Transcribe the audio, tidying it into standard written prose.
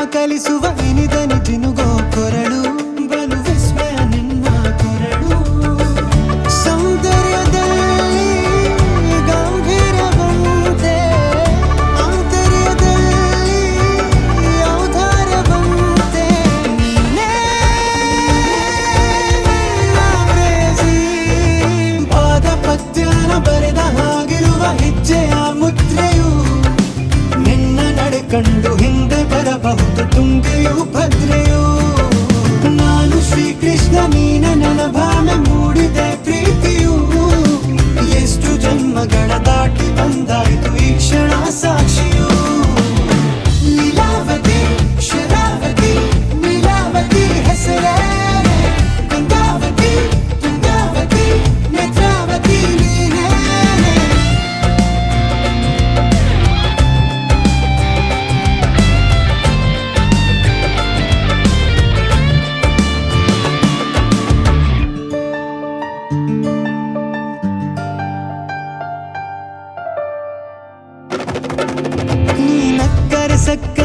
ಕಲಿಸುವ ಇನಿದನಿ ಜಿನುಗೋ ಕೊರಳು ಬಲು ವಿಸ್ಮಯ ನಿನ್ನ ಕೊರಳು ಸೌಂದರ್ಯದಲ್ಲಿ ಗಂಭೀರವಂತೆ ಆಂತರ್ಯದಲ್ಲಿ ಔದಾರ್ಯವಂತೆ ನೀನೇ ನನ್ನ ಪ್ರೇಯಸಿ ಪಾದ ಪದ್ಯನ ಬರೆದ ಹಾಗಿರುವ ಹೆಜ್ಜೆಯ ಮುದ್ರೆಯು ನಿನ್ನ ನಡೆ ಕಂಡು ಹಿಂದೆ ಬರಬಹುದು ತುಂಗೆಯು ಭದ್ರೆಯು ನಾನು ಶ್ರೀಕೃಷ್ಣ ನೀನೆ ನನ್ನ ಭಾವನೆ ಮೂಡಿದೆ ಪ್ರೀತಿಯು ಎಷ್ಟು ಜನ್ಮಗಳ ದಾಟಿ ಬಂದಾಯಿತು ಈ ಕ್ಷಣ ಸಾಕ್ಷಿಯು ಲೀಲಾವತಿ ಶರಾವತಿ ನೀಲಾವತಿ ಹೆಸರೇ ಗಂಗಾವತಿ ತುಂಗಾವತಿ ನೇತ್ರಾವತಿ ನೀನೇ ನೀ ನಕ್ಕರೆ ಸಕ್ಕ